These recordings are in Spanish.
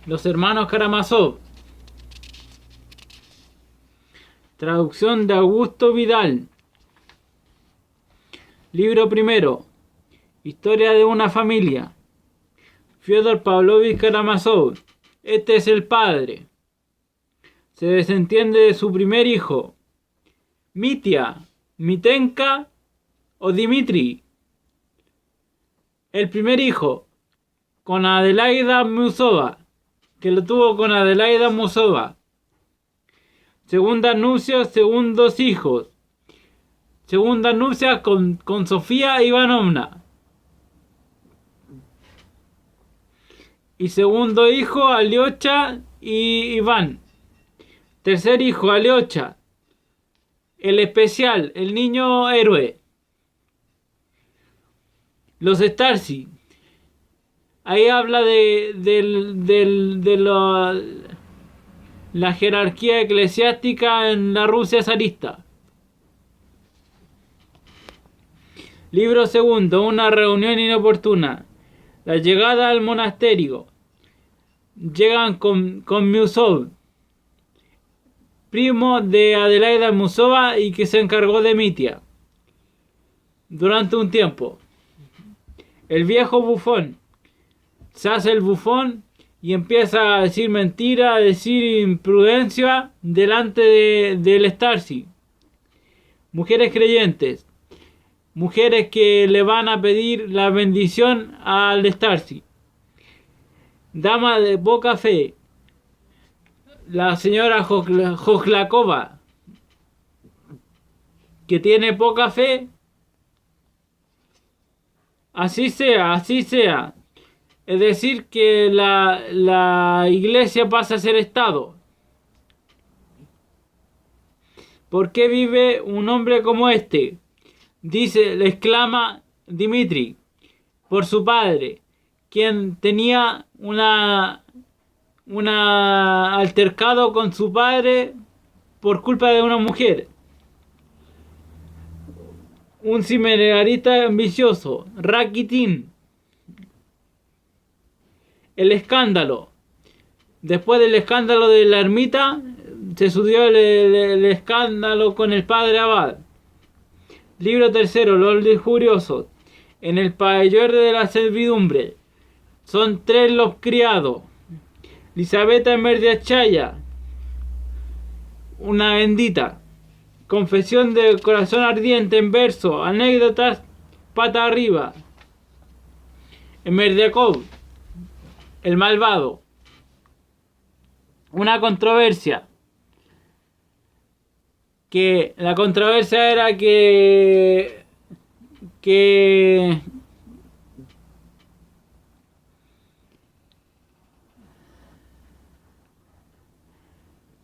Los hermanos Karamazov. Traducción de Augusto Vidal. Libro primero. Historia de una familia. Fyodor Pavlovich Karamazov. Este es el padre. Se desentiende de su primer hijo. Mitya, Mitenka o Dmitri. El primer hijo, con Adelaida Musova, que lo tuvo con Adelaida Musova. Segunda nupcia, segundos hijos. Segunda nupcia con Sofía Ivanovna. Y segundo hijo, Alyosha y Iván. Tercer hijo, Alyosha. El especial, el niño héroe. Los Starsky. Ahí habla de la jerarquía eclesiástica en la Rusia zarista. Libro segundo, una reunión inoportuna. La llegada al monasterio. Llegan con Musov, primo de Adelaida Musova y que se encargó de Mitya durante un tiempo. El viejo bufón se hace el bufón y empieza a decir mentira, a decir imprudencia delante del Starsky. Mujeres creyentes, mujeres que le van a pedir la bendición al Starsky. Dama de poca fe, la señora Jojlakova, que tiene poca fe. Así sea, así sea. Es decir, que la iglesia pasa a ser Estado. ¿Por qué vive un hombre como este? Dice, le exclama Dmitri, por su padre, quien tenía una altercado con su padre por culpa de una mujer. Un seminarista ambicioso, Rakitin. El escándalo. Después del escándalo de la ermita, se subió el escándalo con el padre Abad. Libro tercero, los lujuriosos. En el pabellón de la servidumbre. Son tres los criados. Lisaveta Merdiachaya, una bendita. Confesión del corazón ardiente en verso. Anécdotas pata arriba. Merdiakov, el malvado. Una controversia. Que la controversia era que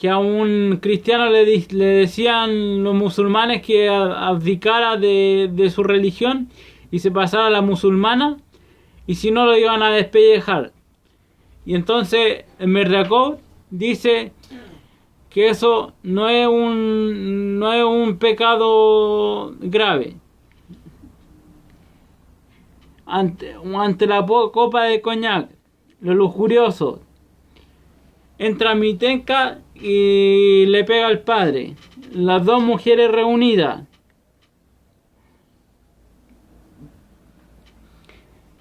a un cristiano le decían los musulmanes que abdicara de su religión y se pasara a la musulmana, y si no lo iban a despellejar. Y entonces Merdiakov dice que eso no es un pecado grave. Ante la copa de coñac, los lujuriosos, entra Mitenka y le pega al padre. Las dos mujeres reunidas.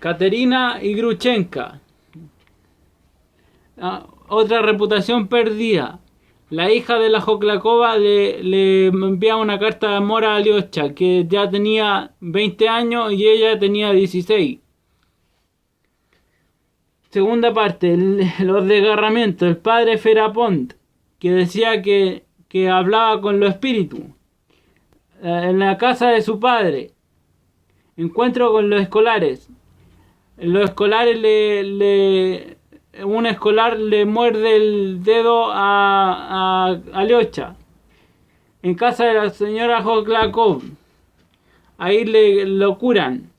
Katerina y Gruchenka. Otra reputación perdida. La hija de la Jojlakova le envía una carta de amor a Alyosha, que ya tenía 20 años y ella tenía 16. Segunda parte, los desgarramientos. El padre Ferapont, que decía que hablaba con los espíritus. En la casa de su padre. Encuentro con los escolares. Los escolares un escolar le muerde el dedo a Alyosha. En casa de la señora Jojlakov. Ahí lo curan.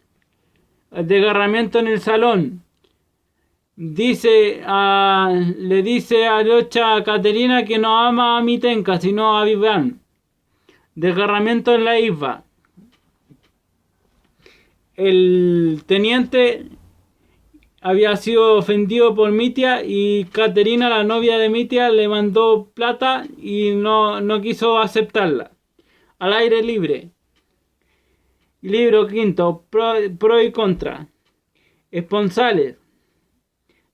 El desgarramiento en el salón. Le dice a Alyosha a Katerina que no ama a Mitenka, sino a Iván. Desgarramiento en la isba. El teniente había sido ofendido por Mitia y Caterina, la novia de Mitia, le mandó plata y no quiso aceptarla. Al aire libre. Libro quinto, pro y contra. Esponsales.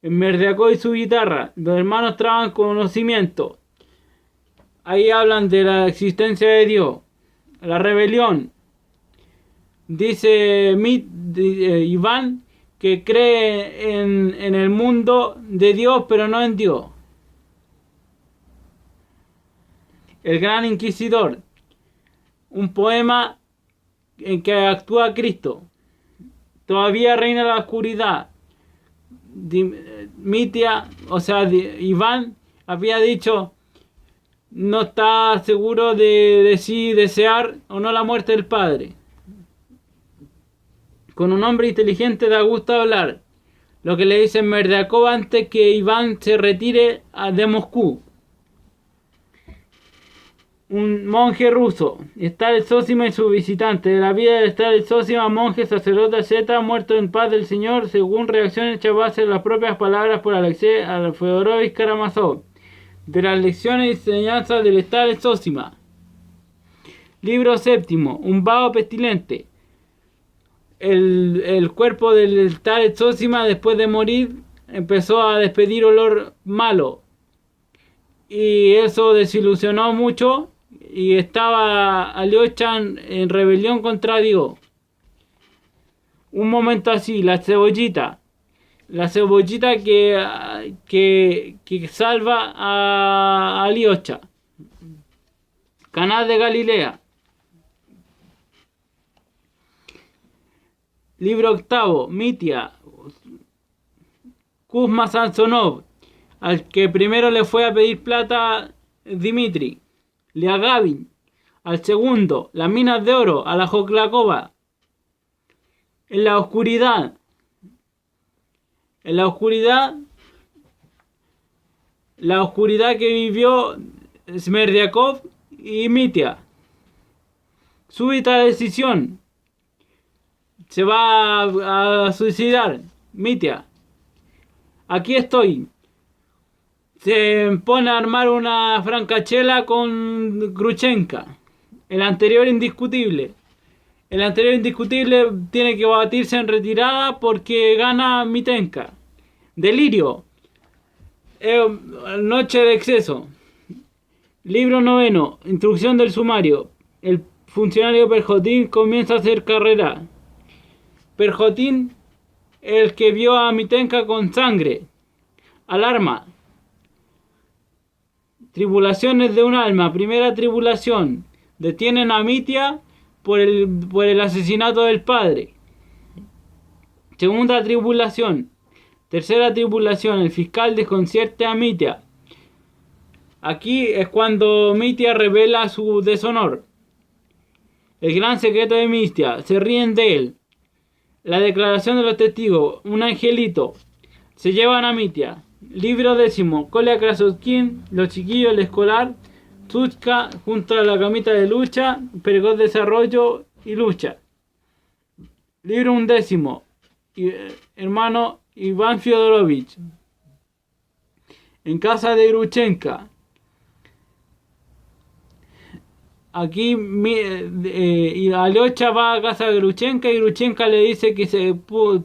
Merdiacó y su guitarra. Los hermanos traban conocimiento. Ahí hablan de la existencia de Dios. La rebelión. Dice Iván que cree en el mundo de Dios, pero no en Dios. El gran inquisidor. Un poema en que actúa Cristo. Todavía reina la oscuridad. Mitia, o sea, Iván había dicho, no está seguro de si desear o no la muerte del padre. Con un hombre inteligente da gusto hablar. Lo que le dice Merdiakov antes que Iván se retire de Moscú. Un monje ruso. Stalin Zósima y su visitante. De la vida de Stalin Zósima, monje, sacerdote, Z, muerto en paz del Señor, según reacciones hechas base en las propias palabras por Alexei Fedorovich Karamazov. De las lecciones y enseñanzas del Stalin Zósima. Libro séptimo. Un vago pestilente. El cuerpo del Stalin Zósima, después de morir, empezó a despedir olor malo. Y eso desilusionó mucho. Y estaba Alyosha en rebelión contra Dios. Un momento así, la cebollita. La cebollita que salva a Alyosha. Caná de Galilea. Libro octavo, Mitia. Kuzma Samsonov, al que primero le fue a pedir plata Dmitri. Liagavin, al segundo, las minas de oro, a la Joklakova. En la oscuridad. La oscuridad que vivió Smerdiakov y Mitia. Súbita decisión. Se va a suicidar. Mitia. Aquí estoy. Se pone a armar una francachela con Gruchenka. El anterior indiscutible. El anterior indiscutible tiene que batirse en retirada porque gana Mitenka. Delirio. Noche de exceso. Libro noveno. Instrucción del sumario. El funcionario Perjotín comienza a hacer carrera. Perjotín, el que vio a Mitenka con sangre. Alarma. Tribulaciones de un alma. Primera tribulación. Detienen a Mitia por el asesinato del padre. Segunda tribulación. Tercera tribulación. El fiscal desconcierta a Mitia. Aquí es cuando Mitia revela su deshonor. El gran secreto de Mitia. Se ríen de él. La declaración de los testigos. Un angelito. Se llevan a Mitia. Libro décimo. Kolya Krasotkin, Los chiquillos, el escolar, Tzuchka, junto a la camita de lucha, Pergol desarrollo y lucha. Libro undécimo. Hermano Iván Fyodorovich. En casa de Gruchenka. Aquí Alyosha va a casa de Gruchenka y Gruchenka le dice que se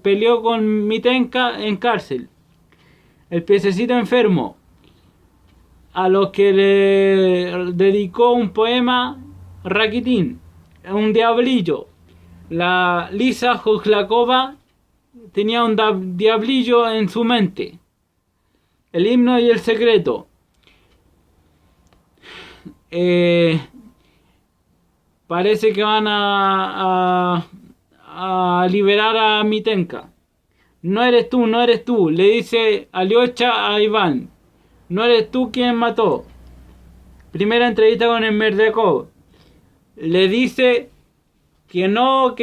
peleó con Mitenka en cárcel. El pececito enfermo, a los que le dedicó un poema Rakitin, un diablillo. La Lisa Joklakova tenía un diablillo en su mente. El himno y el secreto. Parece que van a liberar a Mitenka. No eres tú, le dice Alyosha a Iván. No eres tú quien mató. Primera entrevista con el Merdiakov. Le dice que no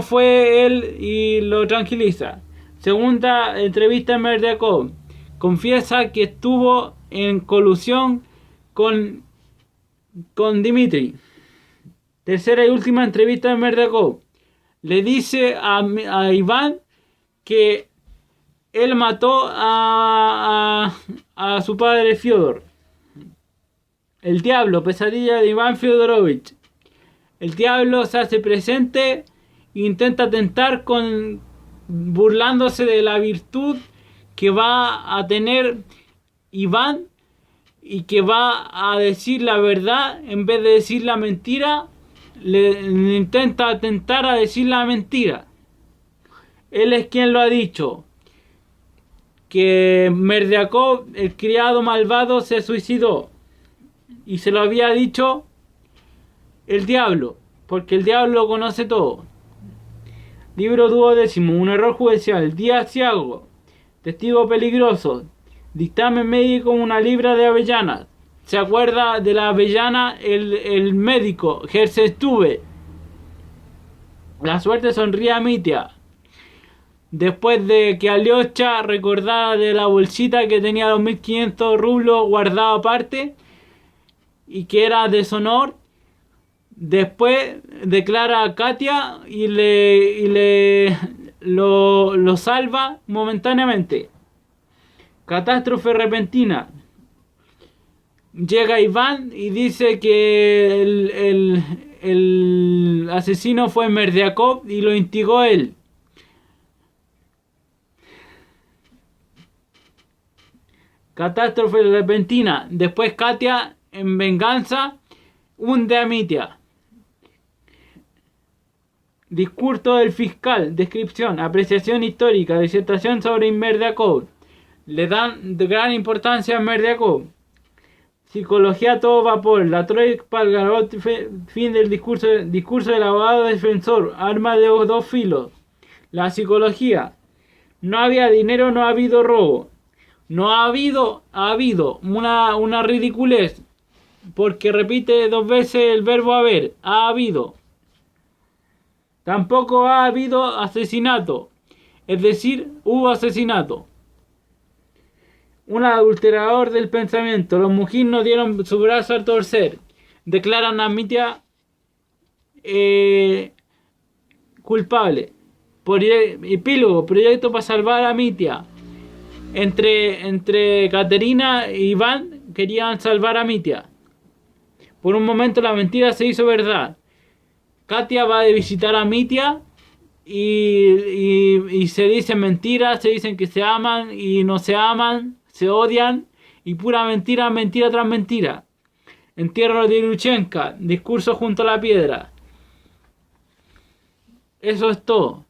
fue él y lo tranquiliza. Segunda entrevista en Merdiakov. Confiesa que estuvo en colusión con Dmitri. Tercera y última entrevista en Merdiakov. Le dice a Iván que él mató a su padre Fyodor. El diablo, pesadilla de Iván Fyodorovich. El diablo se hace presente e intenta tentar burlándose de la virtud que va a tener Iván y que va a decir la verdad en vez de decir la mentira. Le intenta tentar a decir la mentira. Él es quien lo ha dicho, que Merdiakov, el criado malvado, se suicidó, y se lo había dicho el diablo, porque el diablo lo conoce todo. Libro 12, un error judicial, día ciago, testigo peligroso, dictamen médico, una libra de avellanas. ¿Se acuerda de la avellana? El médico, Gersestuve. La suerte sonríe a Mitya. Después de que Alyosha recordara de la bolsita que tenía los 1500 rublos guardado aparte y que era deshonor, después declara a Katia y lo salva momentáneamente. Catástrofe repentina. Llega Iván y dice que el asesino fue Merdiakov y lo instigó él. Catástrofe repentina. Después Katia, en venganza, hunde a Mitya. Discurso del fiscal. Descripción. Apreciación histórica. Disertación sobre Merdiakov. Le dan de gran importancia a Merdiakov. Psicología a todo vapor. La troika al fin del discurso del abogado defensor. Arma de dos filos. La psicología. No había dinero, no ha habido robo. No ha habido una ridiculez, porque repite dos veces el verbo haber. Ha habido. Tampoco ha habido asesinato, es decir, hubo asesinato. Un adulterador del pensamiento. Los Mujin no dieron su brazo al torcer. Declaran a Mitya culpable. Epílogo. Proyecto para salvar a Mitya. Entre Katerina e Iván querían salvar a Mitya. Por un momento la mentira se hizo verdad. Katia va a visitar a Mitya y se dicen mentiras, se dicen que se aman y no se aman, se odian, y pura mentira, mentira tras mentira. Entierro de Iruchenka, discurso junto a la piedra. Eso es todo.